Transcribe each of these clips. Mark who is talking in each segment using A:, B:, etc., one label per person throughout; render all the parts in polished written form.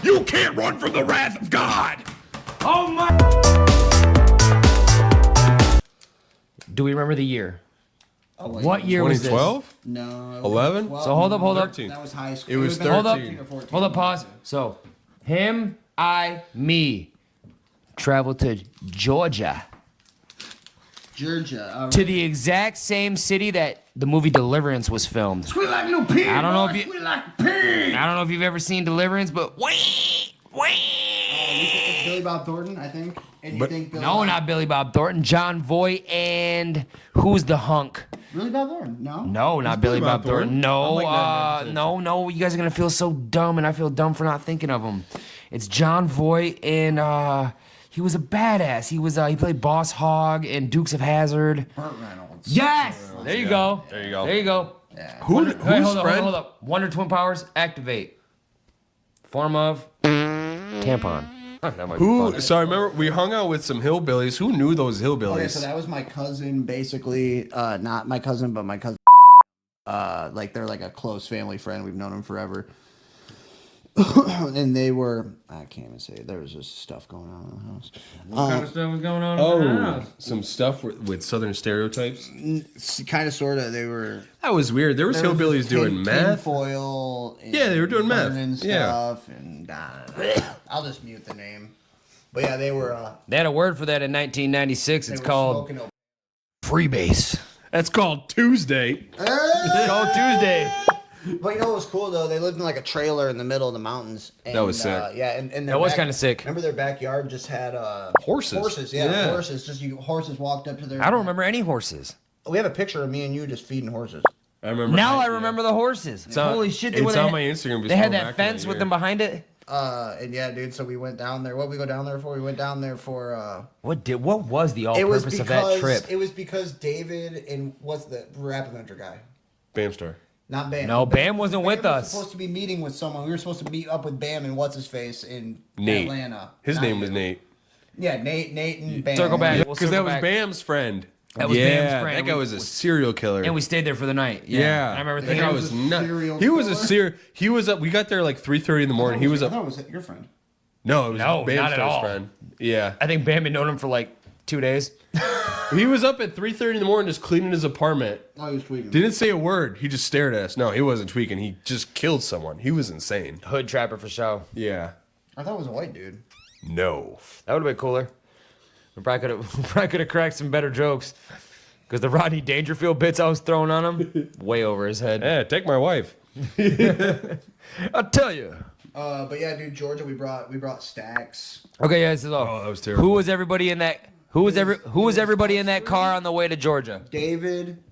A: You can't run from the wrath of God.
B: Oh my! Do we remember the year?
C: Oh, wait,
B: What year was this?
D: 2012?
C: No.
D: 11?
C: 12,
B: So hold up.
D: 13.
C: That was high school.
D: It was
C: been
D: 13.
B: Hold up.
C: 13 or 14.
B: Hold up. Pause. So, him, me, traveled to Georgia.
C: Georgia.
B: To the exact same city that the movie Deliverance was filmed.
C: Squeak like little pig.
B: I don't know if
C: boy,
B: you-
C: squeak like a pig.
B: I don't know if you've ever seen Deliverance, but
C: You think it's Billy Bob Thornton, I think. And you think Billy
B: no,
C: Bob...
B: not Billy Bob Thornton, John Voight, and who's the hunk?
C: Billy Bob Thornton? No.
B: No, not Billy Bob Thornton. No,
D: I'm like 99%.
B: no. You guys are gonna feel so dumb, and I feel dumb for not thinking of him. It's John Voight, and he was a badass. He played Boss Hogg in Dukes of Hazzard.
C: Burt Reynolds.
B: Yes, there you go.
D: There you go.
B: There you go.
C: Yeah.
D: Who's
B: Hold
D: friend?
B: up. Wonder Twin Powers activate. Form of tampon. Oh, that might be
D: Who?
B: fun.
D: So I remember we hung out with some hillbillies. Who knew those hillbillies?
C: Okay, so that was my cousin, basically. Not my cousin, but my cousin. Like they're like a close family friend. We've known them forever. And they were, I can't even say it. There was just stuff going on in the house.
B: What kind of stuff was going on in the house?
D: Some stuff with Southern stereotypes.
C: Kind of, sort of. They were.
D: That was weird. There was
C: There was
D: hillbillies
C: just
D: doing meth.
C: foil. And
D: Yeah, they were doing meth.
C: burning
D: Yeah.
C: stuff and I'll just mute the name. But yeah, they were.
B: They had a word for that in 1996.
C: They
B: It's
C: were
B: called
C: smoking
B: freebase.
D: That's called Tuesday.
B: It's called Tuesday.
C: But you know what was cool though? They lived in like a trailer in the middle of the mountains. And,
D: That was sick.
C: Yeah, and
B: That was kinda sick.
C: Remember their backyard just had
D: Horses.
C: Horses,
D: Yeah.
C: horses. Horses walked up to their.
B: I don't remember any horses.
C: We have a picture of me and you just feeding horses.
D: I remember.
B: Now I remember the horses. Holy shit! They
D: It's
B: would've
D: on
B: had-
D: my Instagram.
B: They had that fence with them behind it.
C: And yeah, dude. So we went down there. What we go down there for? We went down there for.
B: What was the
C: It was
B: all-purpose
C: because
B: of that trip?
C: it was because David and what's the rap adventure guy?
D: Bamstar.
C: Not Bam.
B: No, Bam wasn't with
C: was
B: us.
C: supposed to be meeting with someone. We were supposed to meet up with Bam and what's his face in
D: Nate.
C: Atlanta.
D: His
C: Not
D: name
C: you.
D: was Nate.
C: Yeah, Nate and Bam.
B: Circle back. We'll
D: Because that
B: circle
D: was
B: back.
D: Bam's friend.
B: That was
D: yeah,
B: Bam's friend.
D: That guy was a serial killer.
B: And we stayed there for the night.
D: yeah,
B: I remember
D: that
B: thinking
D: guy
B: it
D: was
C: a
D: nuts.
C: serial
D: He was a
C: killer?
D: serial. He was up. We got there like 3:30 in the morning. He was
C: I
D: up.
C: thought it was your friend.
D: No, it was
B: No, not at
D: Bamstar's
B: all.
D: friend. Yeah,
B: I think Bam had known him for like 2 days.
D: he was up at 3:30 in the morning just cleaning his apartment.
C: Oh, he was tweaking.
D: Didn't say a word. He just stared at us. No, he wasn't tweaking. He just killed someone. He was insane.
B: Hood trapper for show.
D: Yeah.
C: I thought it was a white dude.
D: No.
B: That would have been cooler. We probably could have cracked some better jokes. Because the Rodney Dangerfield bits I was throwing on him, way over his head.
D: Yeah, take my wife.
B: I'll tell you.
C: But yeah, dude, Georgia, we brought stacks.
B: Okay, yeah, this is all.
D: Oh, that was terrible.
B: Who was everybody in that? Who was everybody in that car on the way to Georgia?
C: David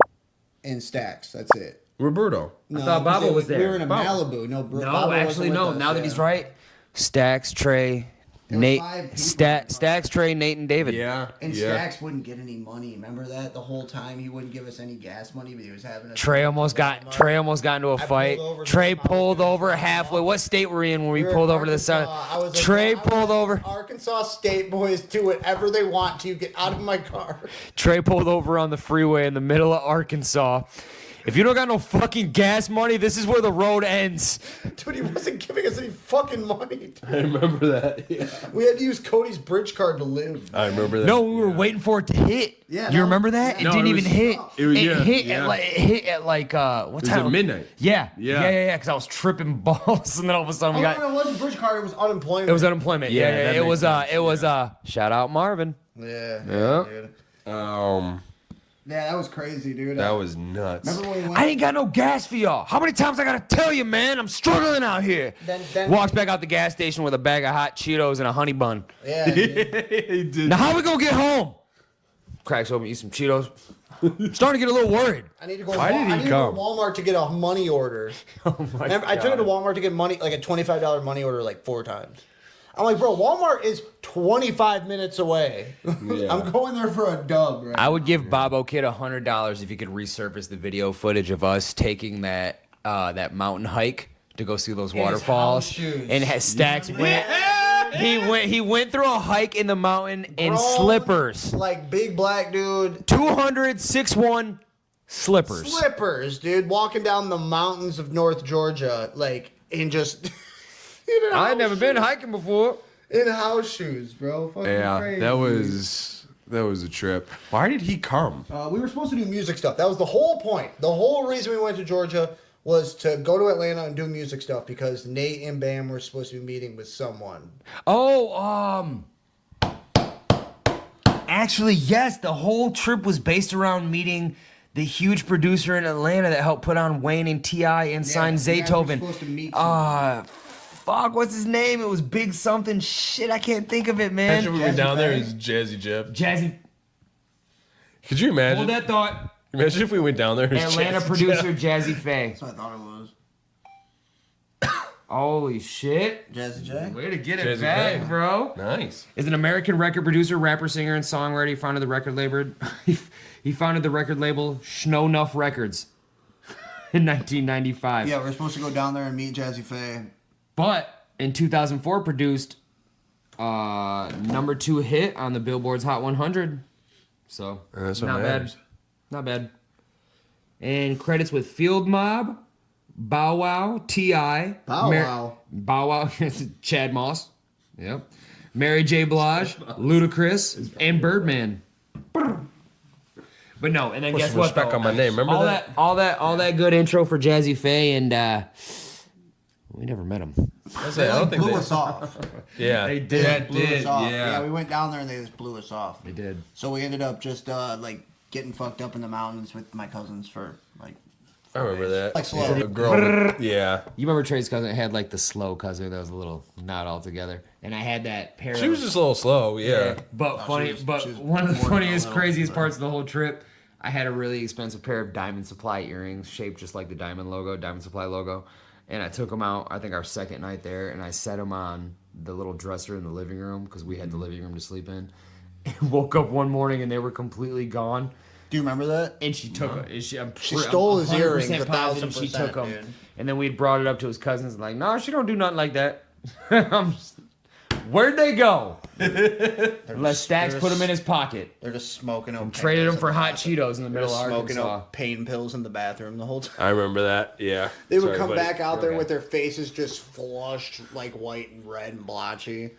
C: and Stacks. That's it.
D: Roberto.
C: No,
B: thought Babo was there.
C: We were in a
D: Babo.
C: Malibu. No,
B: No,
C: Babo
B: actually,
C: wasn't
B: no.
C: with us,
B: Now that
C: yeah.
B: he's right, Stacks, Trey,
C: was
B: Nate,
C: 5 people.
B: Stacks, Trey, Nate, and David.
D: Yeah.
C: And
D: yeah.
C: Stacks wouldn't get any money. Remember that? The whole time he wouldn't give us any gas money, but he was having a
B: Trey almost got into a fight.
C: pulled over
B: Trey
C: to the
B: pulled
C: mountain.
B: over halfway. What state were we in when we
C: We were
B: pulled
C: in
B: over to the side?
C: Arkansas. I was like,
B: Trey
C: I was
B: pulled
C: like,
B: over.
C: Arkansas State boys do whatever they want to. Get out of my car.
B: Trey pulled over on the freeway in the middle of Arkansas. If you don't got no fucking gas money, this is where the road ends.
C: Dude, he wasn't giving us any fucking money. Dude.
D: I remember that. Yeah.
C: We had to use Cody's bridge card to live.
D: I remember that.
B: No, we were waiting for it to hit.
C: Yeah,
B: You
C: no,
B: remember that?
C: yeah.
B: It
D: No,
B: didn't
D: it
B: even
D: was-
B: hit.
D: it was-
B: It
D: yeah,
B: hit
D: yeah.
B: at like what
D: was
B: time?
D: at midnight.
B: Yeah.
D: Yeah.
B: Yeah, because I was tripping balls and then all of a sudden
C: Oh,
B: we got
C: no, it wasn't bridge card. It was unemployment.
B: it was unemployment.
D: Yeah,
B: Yeah.
D: that
B: It
D: makes
B: was
D: sense,
B: it was shout out Marvin.
C: Yeah.
B: Yeah.
C: Dude. Yeah, that was crazy, dude.
D: That was nuts.
C: Remember when we went?
B: I ain't got no gas for y'all. How many times I gotta tell you, man? I'm struggling out here.
C: Then-
B: Walks back out the gas station with a bag of hot Cheetos and a honey bun.
C: Yeah. Dude.
D: he did.
B: Now how we gonna get home? Cracks open, eat some Cheetos. I'm starting to get a little worried.
C: I need to go.
D: Why did he
C: I need to go
D: come?
C: to Walmart to get a money order.
B: Oh my
C: Remember, I took it to Walmart to get money, like a $25 money order, like 4 times. I'm like, bro, Walmart is 25 minutes away.
D: Yeah.
C: I'm going there for a dub, right?
B: I would give Bobo Kid $100 if he could resurface the video footage of us taking that mountain hike to go see those
C: In his
B: waterfalls.
C: house shoes.
B: And has Stacks went. He went through a hike in the mountain in
C: Grown,
B: slippers.
C: Like big black dude.
B: 206.1 slippers.
C: Slippers, dude. Walking down the mountains of North Georgia, like, and just.
B: I had never been hiking before.
C: In house shoes, bro. Fucking
D: Yeah,
C: crazy.
D: that was a trip. Why did he come?
C: We were supposed to do music stuff. That was the whole point. The whole reason we went to Georgia was to go to Atlanta and do music stuff because Nate and Bam were supposed to be meeting with someone.
B: Oh, actually, yes, the whole trip was based around meeting the huge producer in Atlanta that helped put on Wayne and T.I. and signed Zaytoven.
C: Supposed to meet someone.
B: Fuck, what's his name? It was Big something. Shit, I can't think of it, man.
D: Imagine we went down there as Jazzy Jeff.
B: Jazzy,
D: Could you imagine?
B: hold that thought.
D: Imagine if we went down there as
B: Atlanta
D: Jazzy
B: producer
D: Jeff.
B: Jazzy Faye.
C: That's what I thought it was.
B: Holy shit.
C: Jazzy J.
B: Way to get it
D: Jazzy
B: back,
D: Faye.
B: bro.
D: Nice.
B: Is an American record producer, rapper, singer, and songwriter. He founded the record label. He founded the record label Schno Nuff Records in 1995.
C: Yeah, we're supposed to go down there and meet Jazzy Faye.
B: But in 2004, produced number 2 hit on the Billboard's Hot 100. So
D: That's what
B: not
D: matters.
B: bad, not bad. And credits with Field Mob, Bow Wow, T.I.
C: Bow
B: Wow, Chad Moss. Yep. Mary J. Blige, Ludacris, and Birdman. But no, and then
D: Put
B: guess
D: some
B: what?
D: respect
B: though?
D: on my name. Remember that?
B: All that good intro for Jazzy Faye, and we never met him.
D: I
C: They
D: don't think
C: blew
D: they.
C: us off.
D: Yeah.
B: They
C: They
B: did,
C: blew us off.
B: yeah.
C: Yeah, we went down there and they just blew us off.
B: They did.
C: So we ended up just like getting fucked up in the mountains with my cousins for like.
D: I remember that.
C: Like slow.
D: A girl. Yeah.
B: You remember Trey's cousin? It had like the slow cousin that was a little not all together, and I had that pair.
D: She
B: of-
D: was just a little slow. Yeah.
B: But funny,
C: she
B: but
C: was
B: one of the
C: more than
B: funniest,
C: a little,
B: craziest
C: but-
B: parts of the whole trip, I had a really expensive pair of Diamond Supply earrings, shaped just like the Diamond Supply logo, and I took them out. I think our second night there, and I set them on the little dresser in the living room because we had the living room to sleep in. And woke up one morning and they were completely gone.
C: Do you remember that?
B: And she took it.
C: She stole his earrings,
B: 1,000%. She
C: 1,000%,
B: took them.
C: dude.
B: And then we brought it up to his cousins, like, no, she don't do nothing like that. I'm just, where'd they go? Unless Stacks put them in his pocket.
C: They're just smoking up.
B: Traded them for hot Cheetos in the middle of
C: Smoking
B: Arkansas.
C: up pain pills in the bathroom the whole time.
D: I remember that. Yeah.
C: They would
D: Sorry,
C: come
D: buddy.
C: back out there
B: Okay.
C: with their faces just flushed, like white and red and blotchy.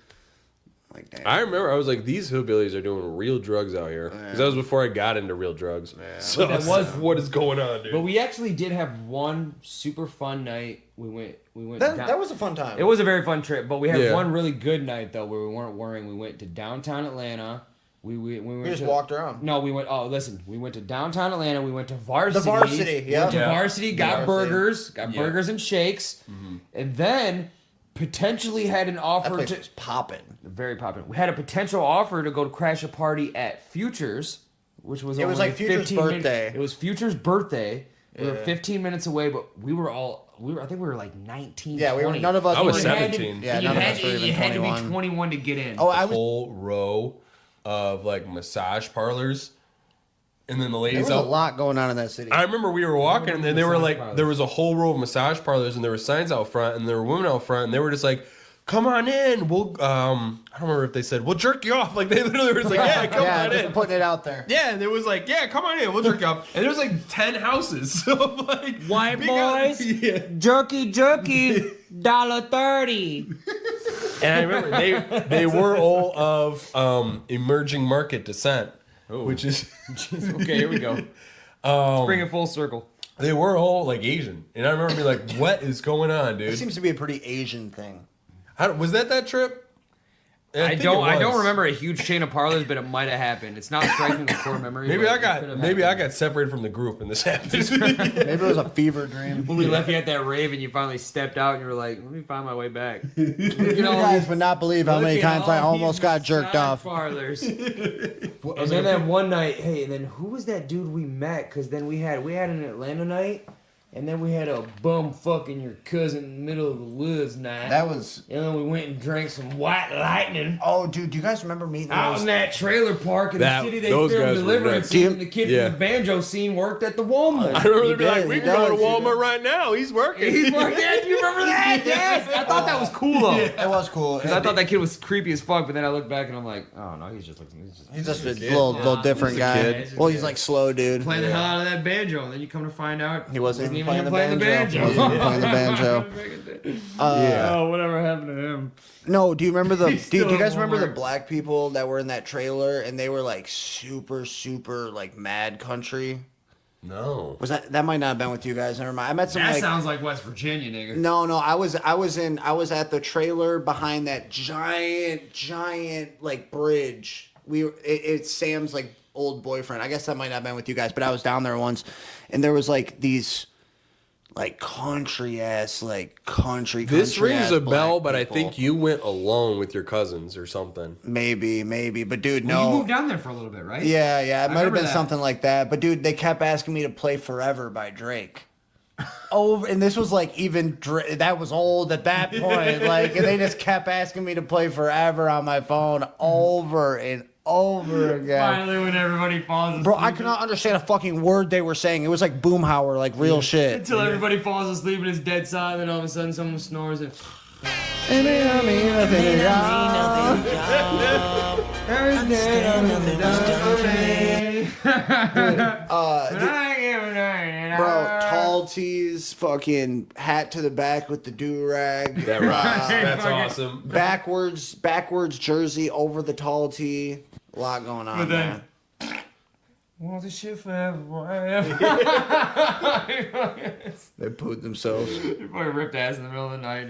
C: Like, damn.
D: I remember I was like, these hillbillies are doing real drugs out here. Because that was before I got into real drugs. So
B: But
D: that was what is going on, dude.
B: But we actually did have one super fun night. We went down.
C: That was a fun time.
B: It was a very fun trip, but we had
D: Yeah.
B: one really good night though where we weren't worrying. We went to downtown Atlanta. We went
C: We just
B: to,
C: walked around.
B: No, we went. Oh, listen, we went to downtown Atlanta. We went to Varsity.
C: The Varsity,
B: We
C: yeah.
B: went to
D: Yeah.
B: Varsity, got
C: Varsity.
B: burgers,
D: Yeah.
B: burgers and shakes, and then potentially had an
C: That
B: offer
C: place
B: to
C: was popping.
B: very popular. We had a potential offer to go to crash a party at Futures, which was
C: It was
B: only
C: like Future's
B: 15 minutes-
C: birthday.
B: It was Future's birthday. We were 15 minutes away, but I think we were like 19.
C: Yeah, we were.
B: 20.
C: None of us.
D: I was
C: were-
D: 17.
C: Yeah,
B: you
C: none of
B: had
C: us
B: to,
C: were even
B: you had to be
C: 21.
B: 21 to get in.
C: Oh, I was.
D: Whole row of like massage parlors. And then the
C: There
D: ladies
C: was a
D: out.
C: lot going on in that city.
D: I remember we were walking and then they were
B: Massage
D: like,
B: parlors.
D: there was a whole row of massage parlors and there were signs out front and there were women out front and they were just like, come on in. We'll, I don't remember if they said, we'll jerk you off. Like they literally were just like, yeah, come
C: yeah,
D: on
C: just
D: in.
C: putting it out there.
D: Yeah, and it was like, yeah, come on in, we'll jerk you off. And there was like 10 houses. So like,
B: White
D: big
B: boys,
D: yeah.
B: jerky, $1.30.
D: And I remember they were all of emerging market descent, which is
B: Okay, here we go. Let's bring it full circle.
D: they were all like Asian. And I remember being like, what is going on,
C: It
D: dude?
C: seems to be a pretty Asian thing.
D: Was that trip?
B: I
D: think
B: don't
D: it was.
B: remember a huge chain of parlors, but it might have happened. It's not striking the core memory.
D: Maybe
B: but
D: I
B: it
D: got
B: could have
D: maybe I
B: happened.
D: got separated from the group and this happened.
C: Maybe it was a fever dream.
B: When we left you at that rave and you finally stepped out and you were like, let me find my way back. Look at
C: You
B: all
C: guys
B: these-
C: would not believe how
B: look
C: many
B: at
C: times I
B: all
C: almost
B: these
C: got jerked
B: massage
C: off.
B: Parlors. And then that one night, hey, and then who was that dude we met? Because then we had an Atlanta night, and then we had a bum fucking your cousin in the middle of the woods night.
C: That was.
B: And then we went and drank some White Lightning
C: Oh, dude, do you guys remember meeting
B: out
C: those?
B: in that trailer park in
D: That-
B: the city they
D: those
B: filmed
D: guys were
B: Deliverance
D: nuts.
B: in, and the kid
D: Yeah.
B: from the banjo scene worked at the Walmart.
D: I remember
C: He
D: they'd be like,
C: did,
D: we
C: he
D: can go to
C: does, he
D: Walmart
C: does.
D: right now. He's working.
B: He's working. Yeah, do you remember that? Yes. I thought that was cool though.
C: It was cool.
B: Because I thought that kid was creepy as fuck, but then I look back and I'm like, oh no, he's just
C: He's just a little different
B: He's a
C: guy.
B: kid.
C: Well, he's like slow, dude.
B: playing the hell out of that banjo, and then you come to find out
C: He wasn't even playing the
B: playing the
C: banjo.
B: banjo.
C: Wasn't even playing the banjo.
B: Oh, whatever happened to him?
C: No, do you remember the?
B: He's
C: Do
B: still
C: you
B: at
C: guys remember the
B: Walmart.
C: black people that were in that trailer and they were like super like mad country?
D: No.
C: Was that might not have been with you guys? Never mind. I met some.
B: That
C: like,
B: sounds like West Virginia, nigga.
C: No, I was at the trailer behind that giant like bridge. It's Sam's like old boyfriend. I guess that might not have been with you guys, but I was down there once, and there was like these like country.
D: This
C: country
D: rings
C: ass
D: a
C: black
D: bell, but I
C: people.
D: think you went alone with your cousins or something.
C: Maybe, but dude,
B: Well,
C: no.
B: you moved down there for a little bit, right?
C: Yeah, it might have
B: remember
C: been
B: that.
C: something like that. But dude, they kept asking me to play "Forever" by Drake. Oh, and this was like that was old at that point. Like, and they just kept asking me to play "Forever" on my phone over and over again.
B: Finally, when everybody falls asleep.
C: Bro, I could not understand a fucking word they were saying. It was like Boomhauer, like real shit.
B: Until everybody falls asleep and it's dead silent, and all of a sudden someone snores and.
C: Bro, tall tees, fucking hat to the back with the do-rag.
D: That rocks. That's awesome.
C: Backwards jersey over the tall tee. A lot going on
B: But
C: there.
B: then. Want this shit forever, forever.
C: They pooed themselves.
B: They probably ripped ass in the middle of the night.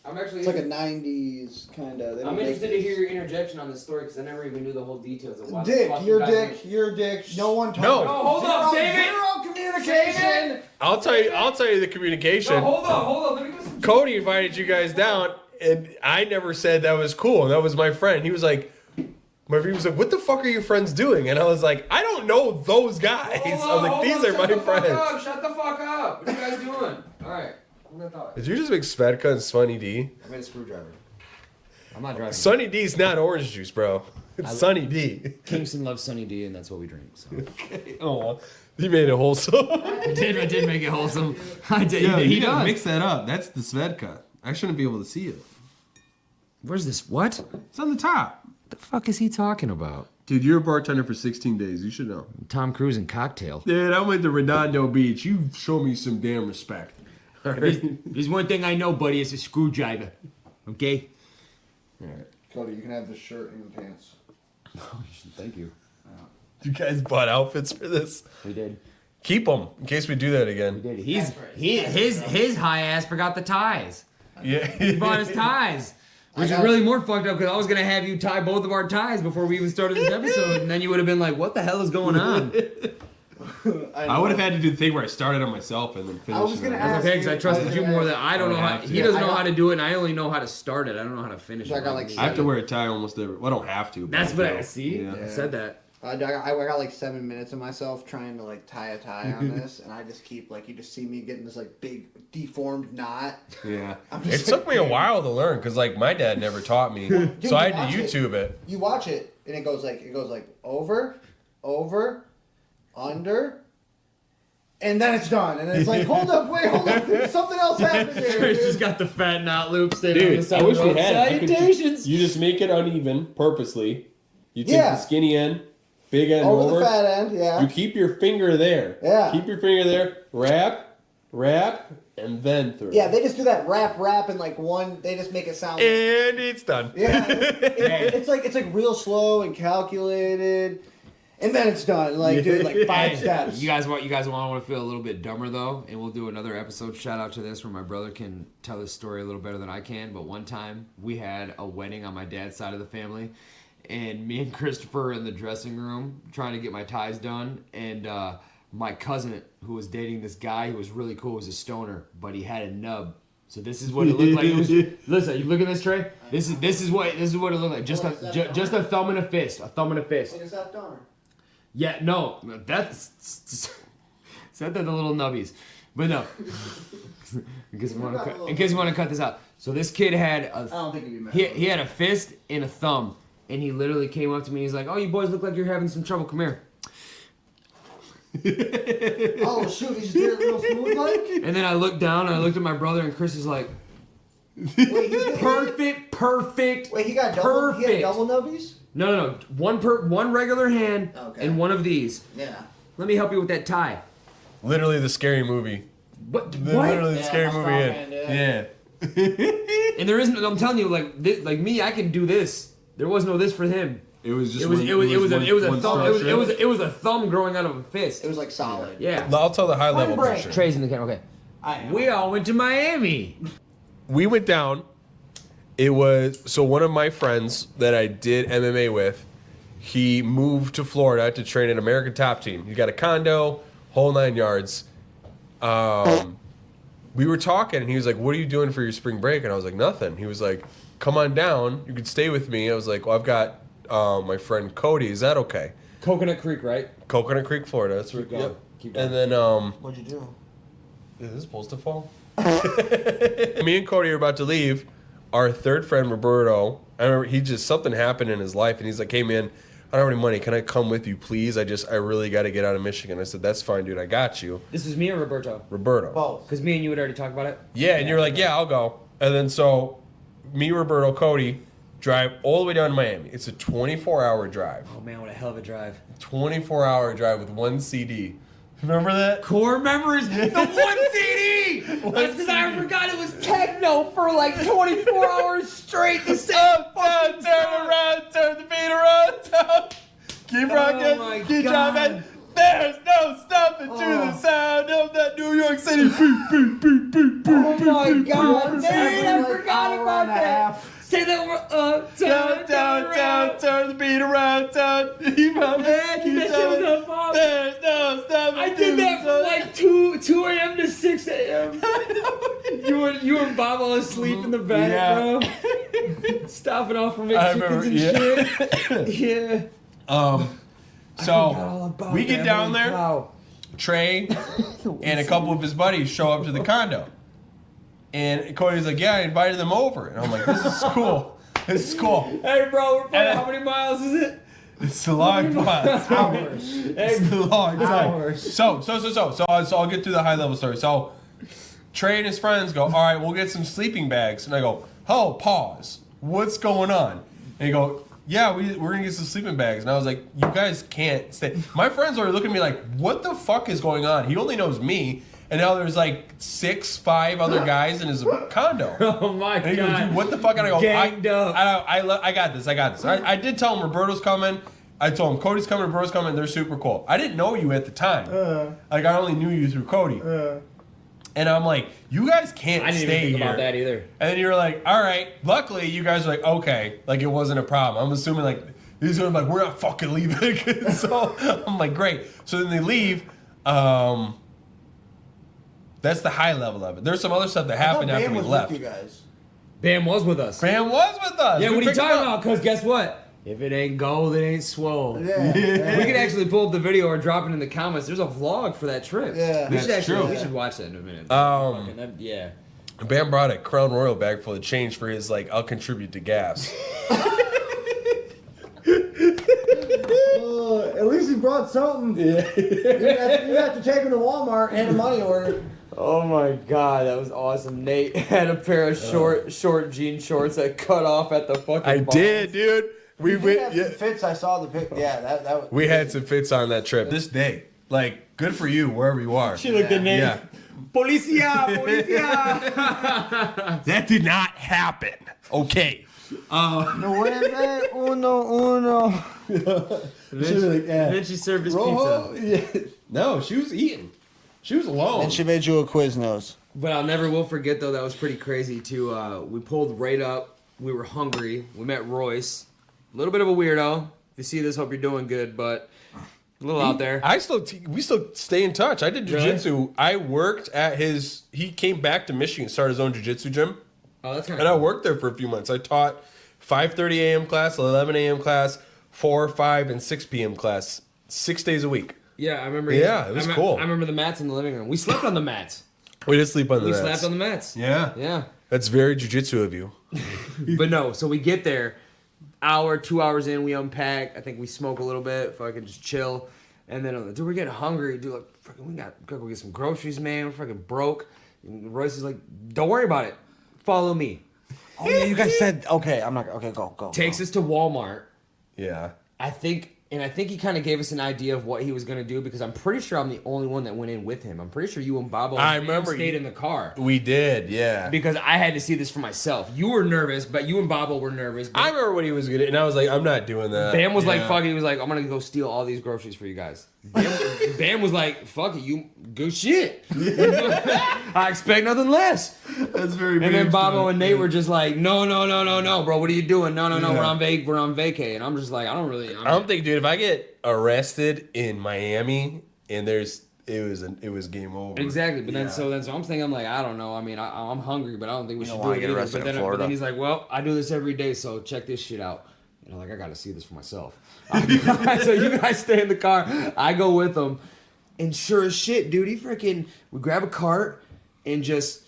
B: I'm actually.
C: It's like a 90s kind of.
B: I'm interested to hear your interjection on this story because I never even knew the whole details of why. the
C: Dick,
B: fuck
C: you're
B: you guys
C: dick, you're dick. No one told
D: No.
C: me.
B: No, hold up, save it.
C: Zero communication.
D: I'll tell you the communication.
B: No, hold on. Let me go.
D: Cody invited you guys down, and I never said that was cool. That was my friend. He was like, what the fuck are your friends doing? And I was like, I don't know those guys. I was like, these are my friends.
B: Shut the fuck up. What are you guys doing? All right. I'm gonna talk.
D: Did you just make Svedka and Sunny D?
B: I made a screwdriver. I'm not driving.
D: Sunny D's not orange juice, bro. It's Sunny D.
B: Kingston loves Sunny D, and that's what we drink. So.
D: Oh, you made it wholesome.
B: I did make it wholesome. I did.
E: Yo,
B: he
E: you gotta
B: does.
E: mix that up. That's the Svedka. I shouldn't be able to see it.
B: Where's this? What?
E: It's on the top.
B: The fuck is he talking about?
E: Dude, you're a bartender for 16 days. You should know.
B: Tom Cruise and cocktail.
E: Dude, I went to Redondo Beach. You show me some damn respect.
B: There's one thing I know, buddy. It's a screwdriver. Okay.
C: Cody, you can have the shirt and the pants.
B: Thank you.
D: You guys bought outfits for this?
B: We did.
D: Keep them in case we do that again.
B: We did. His high ass forgot the ties.
D: Yeah.
B: He bought his ties. Which is really more fucked up because I was gonna have you tie both of our ties before we even started this episode, and then you would have been like, "What the hell is going on?"
E: I would have had to do the thing where I started on myself and then finished.
C: I was gonna
E: it.
C: ask-
B: Okay, because I trusted you more than I don't know how.
E: have to.
B: He doesn't
C: Yeah,
B: know
C: I
B: how
C: got-
B: to do it, and I only know how to start it. I don't know how to finish
C: So
B: it.
C: I got, like,
E: I have to wear a tie almost every. Well, I don't have to. But
B: That's what I
E: feel.
B: see.
E: Yeah.
B: I said that.
C: I got like 7 minutes of myself trying to like tie a tie on this, and I just keep like you just see me getting this like big deformed knot.
E: Yeah.
C: I'm
D: It
C: just
D: took
C: like,
D: me a while to learn because like my dad never taught me,
C: Dude,
D: so I
C: you
D: had to
C: watch
D: YouTube it.
C: You watch it, and it goes like over, under, and then it's done. And it's like, hold up, there's something else happening here.
B: He's
C: dude.
B: just got the fat knot loop standing on the
D: Dude,
B: side
D: I
B: of
D: wish
B: the
D: we
B: road.
D: had it.
B: Salutations.
D: You just make it uneven purposely. You take
C: Yeah.
D: the skinny end, big end
C: Over
D: over.
C: the fat end, yeah.
D: You keep your finger there.
C: Yeah.
D: Keep your finger there. Wrap, and then through.
C: Yeah, they just do that rap, and like one, they just make it sound.
D: And it's done.
C: Yeah, it's like real slow and calculated, and then it's done. Like, dude, like 5 steps.
B: You guys want to feel a little bit dumber though, and we'll do another episode. Shout out to this where my brother can tell this story a little better than I can. But one time we had a wedding on my dad's side of the family, and me and Christopher were in the dressing room trying to get my ties done, and my cousin who was dating this guy who was really cool was a stoner, but he had a nub. So this is what it looked like. Listen, you look at this tray. This is what it looked like. Just a thumb and a fist. A thumb and a fist.
C: Like, is that donor?
B: Yeah, no, that's said that the little nubbies, but no. in case you want to cut this out. So this kid had
C: I don't think it'd be mad.
B: he had a fist and a thumb, and he literally came up to me. He's like, "Oh, you boys look like you're having some trouble. Come here."
C: Oh shoot, he just did it real smooth like.
B: And then I looked down and I looked at my brother, and Chris is like,
C: Wait, he did,
B: "Perfect."
C: Wait, he got double. He
B: Perfect.
C: had double nubbies.
B: No. One regular hand
C: Okay.
B: and one of these.
C: Yeah.
B: Let me help you with that tie.
D: Literally the scary movie.
B: What?
D: Literally the
C: Yeah,
D: scary
C: my
D: movie.
C: strong
D: Yeah.
C: hand,
D: Yeah.
B: And there isn't. I'm telling you, like me, I can do this. There was no this for him.
E: It was just
B: It was a thumb. It was a thumb growing out of a fist.
C: It was like solid.
B: Yeah.
D: I'll tell the high level
C: break.
D: picture.
B: Trey's in the camera. Okay. We all went to Miami.
D: We went down. It was so one of my friends that I did MMA with, he moved to Florida to train an American Top Team. He got a condo, whole 9 yards. We were talking, and he was like, "What are you doing for your spring break?" And I was like, "Nothing." He was like, "Come on down. You could stay with me." I was like, "Well, I've got my friend Cody. Is that okay?"
B: Coconut Creek, right?
D: Coconut Creek, Florida. That's where.
B: going.
D: Yep.
B: Keep going.
D: And then
C: What'd you do?
D: is this supposed to fall? Me and Cody are about to leave. Our third friend Roberto, I remember something happened in his life, and he's like, "Hey man, I don't have any money. Can I come with you, please? I really got to get out of Michigan." I said, "That's fine, dude. I got you."
B: This was me or Roberto?
D: Roberto.
C: Both.
B: Because me and you had already talked about it.
D: Yeah, and you're like, "Yeah, I'll go." And then so, me, Roberto, Cody drive all the way down to Miami. It's a 24-hour drive.
B: Oh man, what a hell of a drive.
D: 24-hour drive with one CD. Remember that?
B: Core memories. The one CD. That's because I forgot it was techno for like 24 hours straight. The same.
D: Up, down, turn around, turn the beat around, down. Keep rocking,
B: my
D: keep
B: God.
D: driving. There's no stopping to the sound of that New York City beat, beat, beat, beat, beat.
B: Oh my God,
C: Hey,
B: man, I forgot about that. Say that one.
D: Down, down, down, turn the beat around, down. Keep rocking,
B: Man,
D: keep
B: that shit was
D: driving.
B: up, Bob.
D: There's no stopping
B: I
D: to
B: did
D: the
B: that from
D: sound.
B: like 2 a.m. to 6 a.m. You and Bob all asleep in the back, bro. Stopping off for
D: I
B: McChickens
D: remember,
B: and shit. Yeah.
D: So we get down there.
B: Wow.
D: Trey and a couple of his buddies show up to the condo. And Cody's like, "Yeah, I invited them over." And I'm like, "This is cool. This is cool."
B: Hey, bro, we're playing.
D: And-
B: How many miles is it?
D: It's a long time.
C: Hours.
D: It's a long time.
B: Hours.
D: So I'll get through the high level story. So Trey and his friends go, "All right, we'll get some sleeping bags." And I go, "Oh, pause. What's going on?" And he go, "Yeah, we're gonna get some sleeping bags." And I was like, "You guys can't stay." My friends are looking at me like, "What the fuck is going on?" He only knows me. And now there's like 5 other guys in his condo.
B: Oh my
D: And he goes,
B: God.
D: "Dude, what the fuck?" And I go,
B: Ganged up.
D: I got this. I did tell him Roberto's coming. I told him Cody's coming, Roberto's coming. They're super cool. I didn't know you at the time. Like, I only knew you through Cody. And I'm like, "You guys can't
B: I didn't
D: stay
B: even think
D: here."
B: about that either.
D: And then you're like, "All right." Luckily, you guys are like, "Okay." Like, it wasn't a problem. I'm assuming, like, these guys are like, "We're not fucking leaving." So I'm like, "Great." So then they leave. That's the high level of it. There's some other stuff that happened after we left.
C: With you guys.
B: Bam was with us.
D: Bam was with us.
B: Yeah,
D: We
B: what are you
D: picked him
B: talking
D: up.
B: about? Because guess what? If it ain't gold, it ain't swole.
C: Yeah.
B: We could actually pull up the video or drop it in the comments. There's a vlog for that trip.
C: Yeah.
B: We should
D: That's
B: actually
D: true.
B: we should watch that in a minute. Yeah.
D: Bam brought a Crown Royal bag full of change for his, like, "I'll contribute to gas."
C: At least he brought something. Yeah. you have to take him to Walmart and a money order.
B: Oh my God, that was awesome. Nate had a pair of short jean shorts that cut off at the fucking balls.
D: Dude. We
C: You
D: went.
C: have
D: Yeah,
C: some fits. I saw the pic. Yeah, that was.
D: we had some fits on that trip. This day, like, good for you wherever you are.
B: She looked at Nate.
D: Yeah.
B: Policia, policia.
D: That did not happen. Okay.
C: Nueve, uno.
B: And then she served his
D: Rojo?
B: pizza.
D: Yeah. No, she was eating. She was alone.
C: And she made you a Quiznos.
B: But I'll never will forget though, that was pretty crazy too. We pulled right up. We were hungry. We met Royce. A little bit of a weirdo. If you see this, hope you're doing good, but a little out there.
D: We still stay in touch. I did
B: Really?
D: jiu-jitsu. I worked at he came back to Michigan, started his own jiu-jitsu gym.
B: Oh, that's kind
D: And I
B: of
D: worked there for a few months. I taught 5:30 a.m. class, 11 a.m. class, 4, 5, and 6 p.m. class, 6 days a week.
B: Yeah, I remember.
D: Yeah, it was cool.
B: I remember the mats in the living room. We slept on the mats.
D: We did sleep on the
B: We
D: mats.
B: slept on the mats.
D: Yeah.
B: Yeah.
D: That's very jiu-jitsu of you.
B: But no, so we get there, 2 hours in, we unpack. I think we smoke a little bit, fucking just chill. And then, dude, we're getting hungry. Dude, like, fucking, we gotta go get some groceries, man. We're fucking broke. And Royce is like, "Don't worry about it. Follow me."
C: Oh yeah, you guys said okay. I'm not okay. Go.
B: Takes us to Walmart.
D: Yeah.
B: I think And I think he kind of gave us an idea of what he was going to do because I'm pretty sure I'm the only one that went in with him. I'm pretty sure you and Bobo stayed in the car.
D: We did, yeah.
B: Because I had to see this for myself. You were nervous, but you and Bobo were nervous.
D: I remember what he was going to, and I was like, I'm not doing that.
B: Bam was like, fuck it. He was like, I'm going to go steal all these groceries for you guys. Bam was like, fuck it, you good shit. I expect nothing less.
E: That's very.
B: And then Bobo and Nate were just like, no, bro, what are you doing? No, we're on vacay. And I'm just like, I don't think,
D: dude, if I get arrested in Miami and it was game over.
B: Exactly, but then so I'm thinking, I'm like, I don't know. I mean, I'm hungry, but I don't think we should do it
C: get
B: either.
C: arrested
B: But
C: in
B: then
C: Florida.
B: he's like, well, I do this every day, so check this shit out. And I'm like, I gotta see this for myself. So you guys stay in the car. I go with him, and sure as shit, dude, we grab a cart and just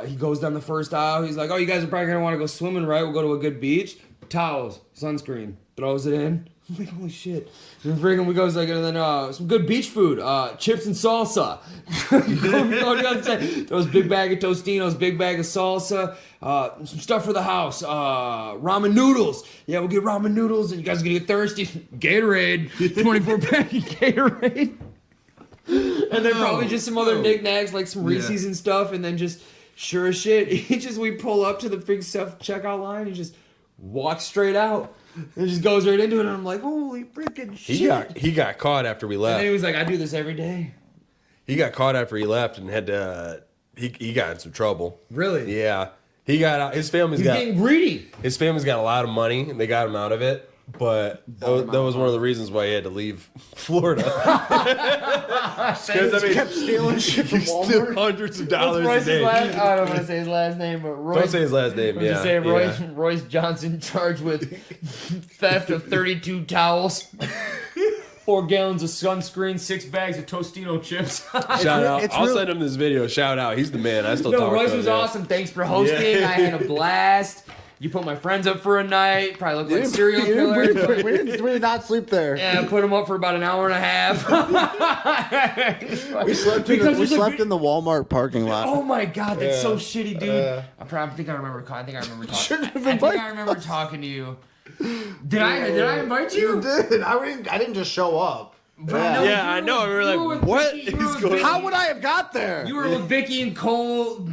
B: he goes down the first aisle. He's like, oh, you guys are probably gonna want to go swimming, right? We'll go to a good beach. Towels, sunscreen, throws it in. I'm like, holy shit. And we goes like, and then some good beach food, chips and salsa. Those big bag of Tostinos, big bag of salsa, some stuff for the house, ramen noodles. Yeah, we'll get ramen noodles, and you guys are gonna get thirsty. Gatorade, 24 pack of Gatorade. And then probably just some other knickknacks like some Reese's and stuff, and then just sure as shit, we pull up to the big self checkout line and just walk straight out. It just goes right into it, and I'm like, holy freaking shit.
D: He got caught after we left.
B: And then he was like, I do this every day.
D: He got caught after he left and had to. He got in some trouble.
B: Really?
D: Yeah. He got out. His family's
B: He's getting greedy.
D: His family's got a lot of money, and they got him out of it. But that was one of the reasons why he had to leave Florida. Because
C: He kept stealing shit from
D: He steal
C: Walmart.
D: hundreds of dollars a day.
B: I don't want to say his last name, but Royce.
D: Don't say his last name.
B: I'm
D: Yeah.
B: just saying Royce Johnson charged with theft of 32 towels, 4 gallons of sunscreen, 6 bags of Tostino chips.
D: Shout out. I'll send him this video. Shout out. He's the man. I still talk
B: Royce
D: to him.
B: was awesome. Thanks for hosting. I had a blast. You put my friends up for a night. Probably looked like serial killers.
C: We did not sleep there.
B: Yeah, put them up for about an hour and a half.
C: We slept in the Walmart parking lot.
B: Oh my god, that's so shitty, dude. I think I remember talking. I remember talking to you. Did I invite you?
C: You did. I didn't just show up.
D: I know. We were like, what is going on?
C: How would I have got there?
B: You were with Vicky and Cole,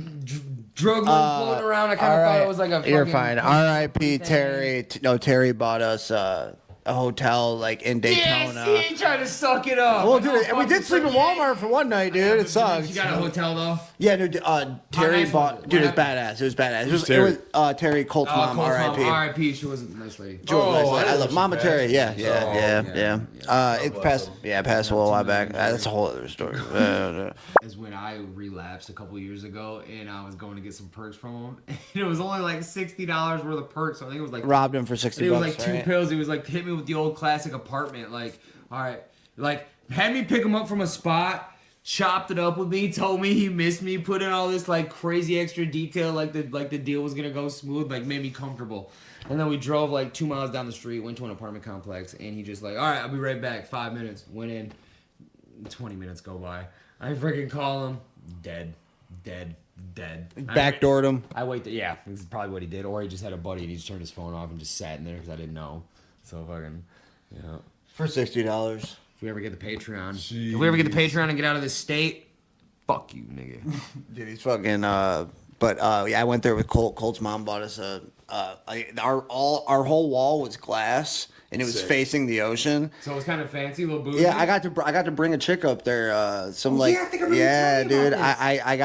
B: drug lord floating around. I kind of thought it was like a fucking...
C: You're fine. R.I.P. Terry. No, Terry bought us a hotel like in Daytona.
B: Yes, he tried to suck it up.
C: Well, dude, and we did sleep in Walmart for one night, dude. It sucks.
B: You got a hotel though?
C: Yeah, dude. Terry
B: nice
C: bought.
B: was it?
C: Dude, it was
B: What
C: badass. It was badass. It
D: Terry?
C: was Terry Colt's mom.
B: Colt's
C: R.I.P.
B: mom, R.I.P. She wasn't a nice lady.
C: I love Mama Terry. Yeah.
B: yeah.
C: It's passed a little while back. That's a whole other story.
B: Is when I relapsed a couple years ago, and I was going to get some perks from him. And it was only like $60 worth of perks. So I think it was like
C: Robbed him for $60.
B: it was like 2
C: right?
B: pills. He was like, hit me with the old classic apartment. Like, all right, like had me pick him up from a spot, chopped it up with me, told me he missed me, put in all this like crazy extra detail, like the deal was gonna go smooth, like made me comfortable. And then we drove like 2 miles down the street, went to an apartment complex, and he just like, all right, I'll be right back. 5 minutes. Went in. 20 minutes go by. I freaking call him. Dead.
C: Backdoored him.
B: I wait. Yeah, this is probably what he did, or he just had a buddy and he just turned his phone off and just sat in there because I didn't know. So fucking, yeah.
C: For $60.
B: If we ever get the Patreon, if we ever get the Patreon and get out of this state, fuck you, nigga.
C: Dude, he's fucking. I went there with Colt. Colt's mom bought us our whole wall was glass and it was facing the ocean.
B: So it was kind of fancy, little booty.
C: Yeah, I got to bring a chick up there.
B: I think I remember you telling me
C: dude.
B: about this.
C: I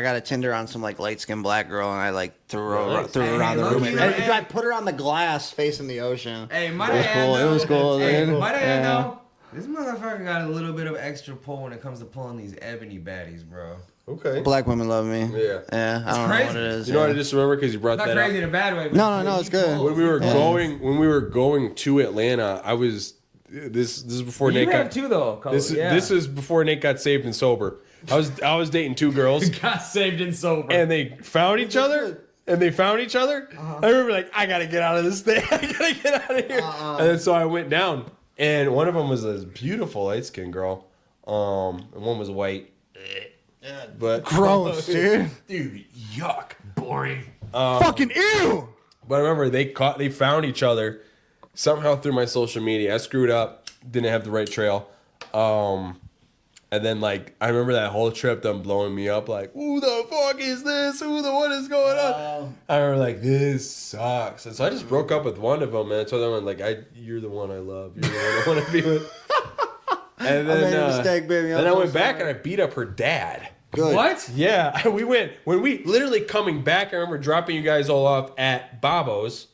C: got a Tinder on some like light skinned black girl, and I like threw her around the room.
B: look,
C: And I put her on the glass facing the ocean.
B: Hey, might
C: It was
B: I
C: cool.
B: add,
C: It was cool,
B: Hey,
C: dude.
B: might I add,
C: Yeah.
B: though? This motherfucker got a little bit of extra pull when it comes to pulling these ebony baddies, bro.
D: Okay.
C: Black women love me.
D: Yeah.
C: I don't know
B: crazy.
C: what it is.
D: You know what I just remember because you brought
B: Not
D: that
B: crazy
D: up.
B: in a bad way. But
C: No, it's good.
D: When we were going to Atlanta, I was this is before
B: You
D: Nate
B: have
D: got
B: too though. Cole.
D: this is before Nate got saved and sober. I was dating 2 girls
B: got saved and sober.
D: and they found each other. I remember like I gotta get out of this thing. I gotta get out of here. And then so I went down, and one of them was a beautiful light skinned girl, and one was white. But
C: Gross, dude.
D: dude, yuck, boring.
C: Fucking ew.
D: But I remember they found each other somehow through my social media, I screwed up, didn't have the right trail. And then, like, I remember that whole trip, them blowing me up, like, who the fuck is this? What is going on? I remember, like, this sucks. And so I just broke up with one of them, and I told them, like, you're the one I love. You're the one I want to be with. And then,
C: I made a mistake, baby.
D: Then I went back and I beat up her dad.
C: Good.
B: What?
D: Yeah, when we literally coming back, I remember dropping you guys all off at Bobo's.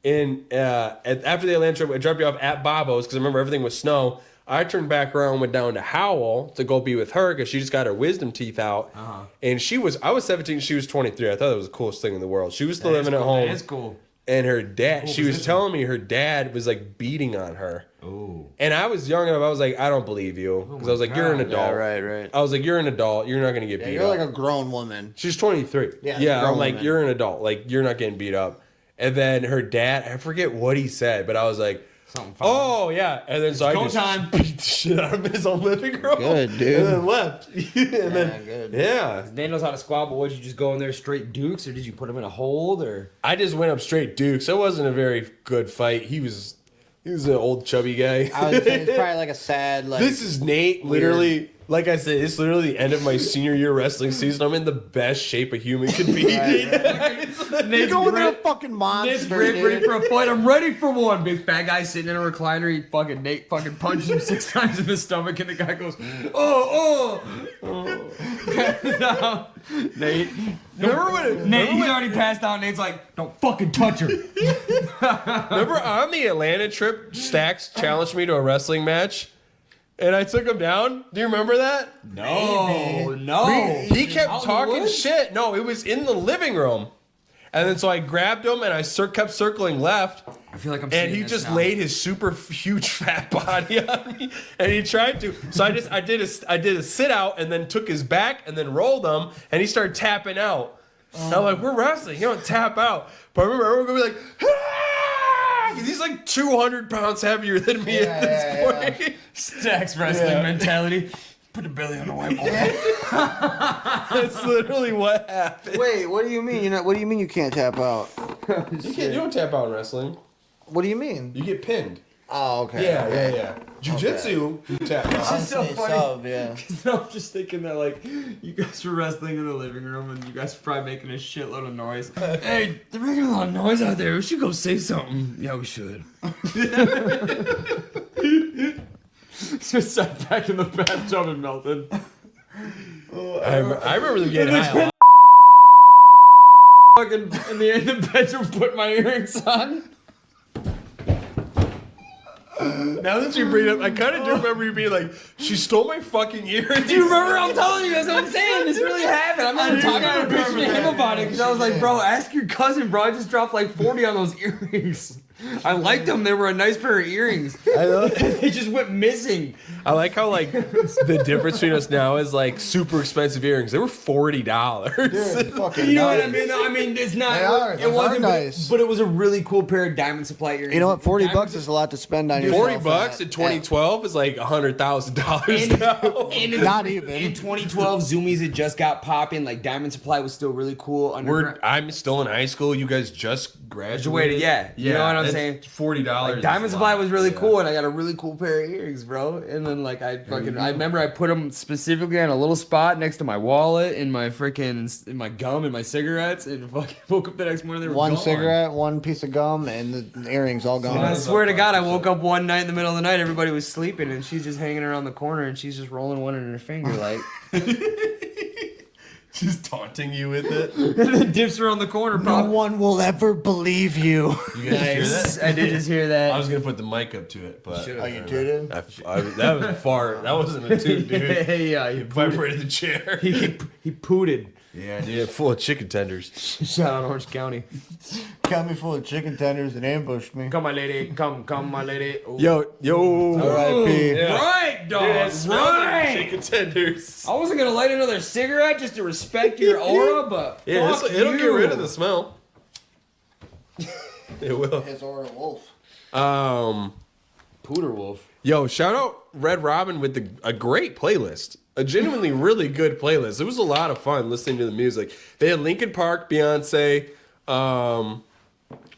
D: After the Atlanta trip, I dropped you off at Bobo's because I remember everything was snow. I turned back around and went down to Howell to go be with her because she just got her wisdom teeth out. Uh-huh. And I was 17, she was 23. I thought that was the coolest thing in the world. She was still living at home.
B: That's cool.
D: And her dad, she was telling me her dad was like beating on her.
B: Oh.
D: And I was young enough, I was like, I don't believe you. Because I was like, you're an adult.
C: Yeah, right.
D: I was like, you're an adult. You're not going to get beat
C: You're
D: up.
C: like a grown woman.
D: She's 23.
C: Yeah,
D: I'm like, you're an adult. Like, you're not getting beat up. And then her dad, I forget what he said, but I was like, oh, yeah. And then so I just beat the shit out of him in his own living room.
C: Good, dude.
D: And then left.
C: Good.
D: Yeah.
B: Dan knows how to squabble. Would you just go in there straight dukes, or did you put him in a hold, or?
D: I just went up straight dukes. It wasn't a very good fight. He was an old chubby guy.
C: I would say it's probably like a sad, like.
D: This is Nate, literally. Like I said, it's literally the end of my senior year wrestling season. I'm in the best shape a human could be.
C: Nate's going there a fucking monster.
B: Nate's ready for a fight. I'm ready for one. Big fat guy sitting in a recliner. Nate fucking punched him 6 times in the stomach, and the guy goes, oh. No. Nate. He's already passed out. Nate's like, don't fucking touch her.
D: Remember on the Atlanta trip, Stax challenged me to a wrestling match? And I took him down. Do you remember that?
B: No.
D: He kept talking shit. No, it was in the living room. And then so I grabbed him and I kept circling left.
B: I feel like I'm
D: and he just laid his super huge fat body on me. And he tried to. So I did a sit out and then took his back and then rolled him and he started tapping out. And I'm like, we're wrestling. You don't tap out. But I remember everyone going to be like, ah! He's like 200 pounds heavier than me at this point.
B: Stacks wrestling mentality. Put the belly on the whiteboard.
D: That's literally what happened.
C: Wait, what do you mean? What do you mean you can't tap out?
D: You don't tap out in wrestling.
C: What do you mean?
D: You get pinned.
C: Oh, okay.
D: Yeah. Jiu-jitsu, you tap out.
B: This is so funny.
C: Yeah.
B: I'm just thinking that, like, you guys were wrestling in the living room and you guys were probably making a shitload of noise. Hey, they're making a lot of noise out there. We should go say something. Yeah, we should. Just sat back in the bathtub and melted.
D: I remember them getting high.
B: Fucking in the bedroom, put my earrings on.
D: Now that you bring it up, I kind of do remember you being like, she stole my fucking earrings.
B: Do you remember? I'm telling you, that's what I'm saying. This really happened. I'm not talking to bitch to him about it because I was like, bro, ask your cousin, bro. I just dropped like 40 on those earrings. I liked them. They were a nice pair of earrings.
D: I know.
B: They just went missing.
D: I like how like the difference between us now is like super expensive earrings. They were $40.
C: Fucking
B: You know
C: nice.
B: what I mean? I mean, it's not.
C: They are.
B: It wasn't
C: Nice.
B: but it was a really cool pair of Diamond Supply earrings.
C: You know what? $40 is a lot to spend on yourself.
D: $40 in 2012 is like $100,000 now.
B: And
C: Not even.
B: In 2012, Zoomies had just got popping. Like Diamond Supply was still really cool.
D: I'm still in high school. You guys just graduated.
B: Yeah. You know what I'm saying?
D: $40.
B: Like, Diamond Supply was really cool, and I got a really cool pair of earrings, bro. And then like I remember I put them specifically on a little spot next to my wallet, in my gum, and my cigarettes, and fucking woke up the next morning they were
C: One
B: gone.
C: cigarette, one piece of gum, and the earrings all gone.
B: And I swear to God, I woke up one night in the middle of the night, everybody was sleeping, and she's just hanging around the corner, and she's just rolling one in her finger, like.
D: Just taunting you with it.
B: And then dips around the corner,
C: No one will ever believe you.
D: You guys hear that?
B: I did just hear that.
D: I was gonna put the mic up to it, but
C: Oh, you tooted?
D: that was a fart. That wasn't a toot, dude.
B: Yeah, he
D: Vibrated the chair.
B: he pooted.
D: Yeah, dude, full of chicken tenders.
B: Shout out Orange County.
C: Got me full of chicken tenders and ambushed me.
B: Come, my lady. Come, my lady. Ooh.
D: Yo.
C: R.I.P.
D: Yeah.
B: Right, dog.
D: Dude, it smells like
B: right.
D: chicken tenders.
B: I wasn't gonna light another cigarette just to respect your aura, but
D: Yeah,
B: fuck
D: it'll
B: you.
D: get rid of the smell. It will.
C: His or a wolf.
B: Pooter Wolf.
D: Yo, shout out Red Robin with a great playlist. A genuinely really good playlist. It was a lot of fun listening to the music. They had Linkin Park, Beyonce, what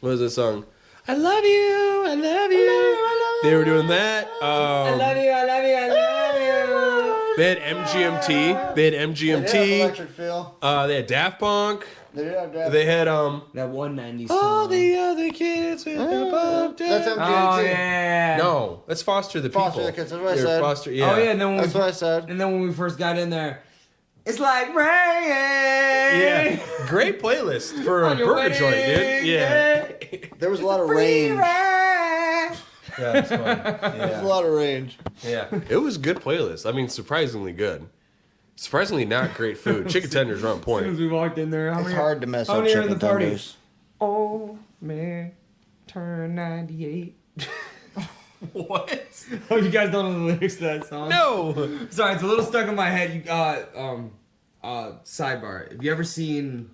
D: was this song? I love you. I love you. They were doing that.
B: I love you. I love you. I love you.
D: They had MGMT. They had MGMT.
C: Electric Feel.
D: They had Daft Punk.
C: They did have Daft
D: They had
B: That 190 song.
D: all the other kids with the pop.
C: That's MGMT.
B: Oh yeah.
D: No, that's Foster the People.
C: Foster the Kids, that's what I
D: Yeah,
C: said.
D: Foster, yeah.
B: Oh yeah. And then when
C: That's what I said.
B: when we first got in there, it's like rain.
D: Yeah. Great playlist for a
B: On your
D: burger joint, dude.
B: wedding
D: Yeah.
C: There was a lot of range.
D: Yeah, it's fun.
C: There's a lot of range.
D: Yeah. It was a good playlist. I mean, surprisingly good. Surprisingly not great food. Chicken tenders are on
B: As
D: point.
B: we walked in there,
C: It's hard to mess
B: how
C: up
B: many are in
C: chicken
B: the party?
C: tenders.
B: Oh man, turn 98.
D: What?
B: Oh, you guys don't know the lyrics to that song?
D: No.
B: Sorry, it's a little stuck in my head. You sidebar. Have you ever seen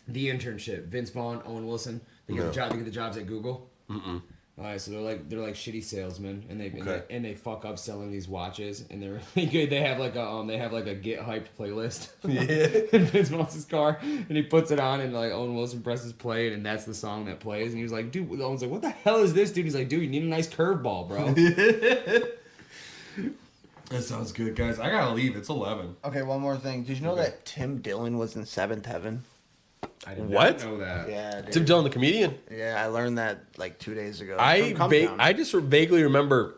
B: The Internship? Vince Vaughn, Owen Wilson. They get
D: No.
B: the job. They get the jobs at Google. All right, so they're like shitty salesmen, and they fuck up selling these watches, and they're really good. They have like a get hyped playlist.
D: Yeah.
B: in Vince Vaughn's car, and he puts it on, and like Owen Wilson presses play, and that's the song that plays. And he was like, dude, Owen's like, what the hell is this, dude? He's like, dude, you need a nice curveball, bro.
E: That sounds good, guys. I gotta leave. It's 11.
C: Okay, one more thing. Did you know that Tim Dillon was in Seventh Heaven?
B: I did
D: What?
B: not know that.
C: Yeah, dude.
D: Tim Dillon, the comedian.
C: Yeah, I learned that like 2 days ago.
D: I
C: From Come Down.
D: just vaguely remember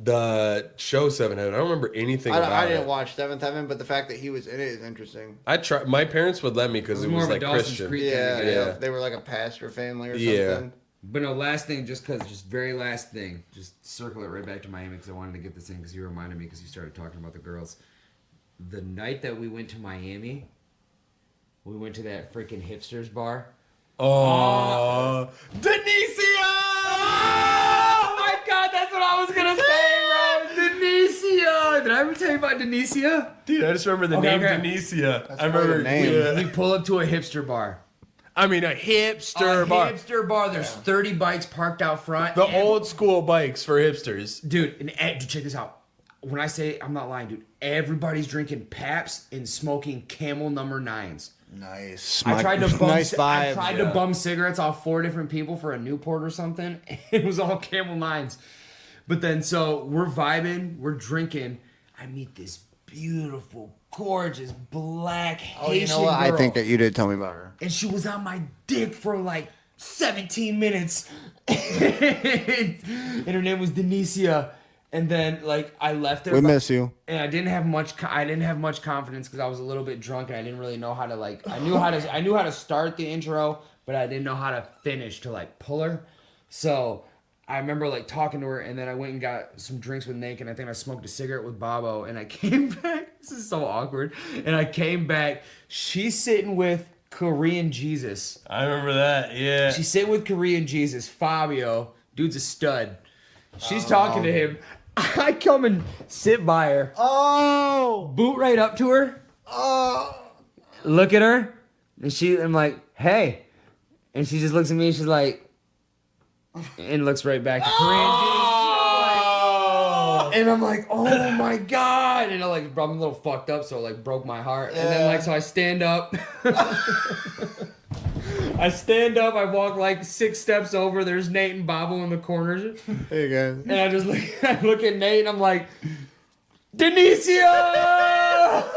D: the show Seven Heaven. I don't remember anything about
C: I
D: it.
C: didn't watch Seventh Heaven, but the fact that he was in it is interesting.
D: I try. My parents would let me because it
B: more
D: was
B: of a
D: like
B: Dawson's
D: Christian.
B: Creek.
C: Yeah,
B: Yeah.
C: yeah, they were like a pastor family or
D: Yeah.
C: something.
B: But no, last thing, just very last thing, just circle it right back to Miami because I wanted to get this in because you reminded me because you started talking about the girls. The night that we went to Miami, we went to that freaking hipsters bar.
D: Oh, Denicia!
B: Oh my god, that's what I was gonna say, bro. Denicia. Did I ever tell you about Denicia?
D: Dude, I just remember the
B: Okay,
D: name
B: okay.
D: Denicia.
C: That's
D: I
C: quite a
D: remember.
C: name.
D: Yeah.
B: We pull up to a hipster bar.
D: I mean, a hipster bar.
B: Hipster bar. There's 30 bikes parked out front.
D: The
B: and-
D: old school bikes for hipsters.
B: Dude, dude, check this out. When I say, I'm not lying, dude. Everybody's drinking Paps and smoking Camel number 9s.
C: Nice.
B: I tried to bum,
C: nice
B: I
C: vibe.
B: tried to bum cigarettes off 4 different people for a Newport or something. It was all Camel 9s. But then, so we're vibing, we're drinking. I meet this beautiful, gorgeous, black
C: Oh, you
B: Haitian
C: know what?
B: girl.
C: I think that you did tell me about her.
B: And she was on my dick for like 17 minutes. And her name was Denicia. And then like I left there.
C: We miss you.
B: And I didn't have much confidence because I was a little bit drunk and I didn't really know how to like I knew how to start the intro, but I didn't know how to finish to like pull her. So I remember like talking to her, and then I went and got some drinks with Nate, and I think I smoked a cigarette with Bobo, and I came back. This is so awkward. And I came back. She's sitting with Korean Jesus.
D: I remember that. Yeah.
B: She's sitting with Korean Jesus. Fabio, dude's a stud. She's talking to him. I come and sit by her.
C: Oh!
B: Boot right up to her.
C: Oh!
B: Look at her. And I'm like, hey. And she just looks at me and she's like, and looks right back to Korean
D: Oh!
B: Jesus. And I'm like, oh my God. And I'm like, I'm a little fucked up, so it like broke my heart. And then like, so I stand up. I walk like 6 steps over. There's Nate and Bobo in the corners.
C: Hey guys.
B: And I just look at Nate and I'm like, Denicia!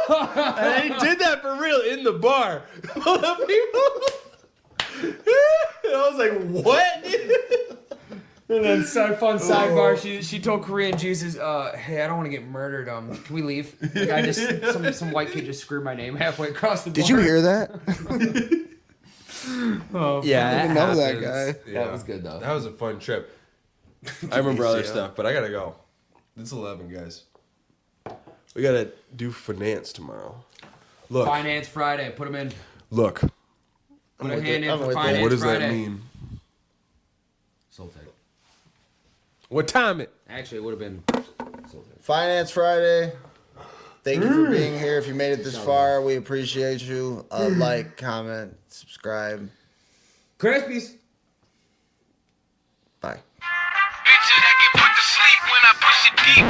D: And he did that for real in the bar. I was like, what?
B: And then fun sidebar, she told Korean Jesus, hey, I don't want to get murdered. Can we leave? Like, I just some white kid just screamed my name halfway across the board.
C: Did you hear that?
B: Oh,
C: Yeah, I didn't know that
D: happens.
C: guy.
B: that was good though.
D: That was a fun trip. I remember other stuff, but I gotta go. It's 11, guys. We gotta do finance tomorrow. Look,
B: Finance Friday, put them in.
D: look.
B: Put a hand in
C: I'm
B: for
C: with it.
B: Finance
D: What does
B: Friday.
D: that mean?
B: Soul Tech.
D: What time it?
B: Actually, it would have been Soul Tech.
C: Finance Friday. Thank you for being here. If you made it this far, we appreciate you. Like, comment, subscribe.
B: Crispies.
C: Bye.
A: Bitches that get put to sleep when I push it deep.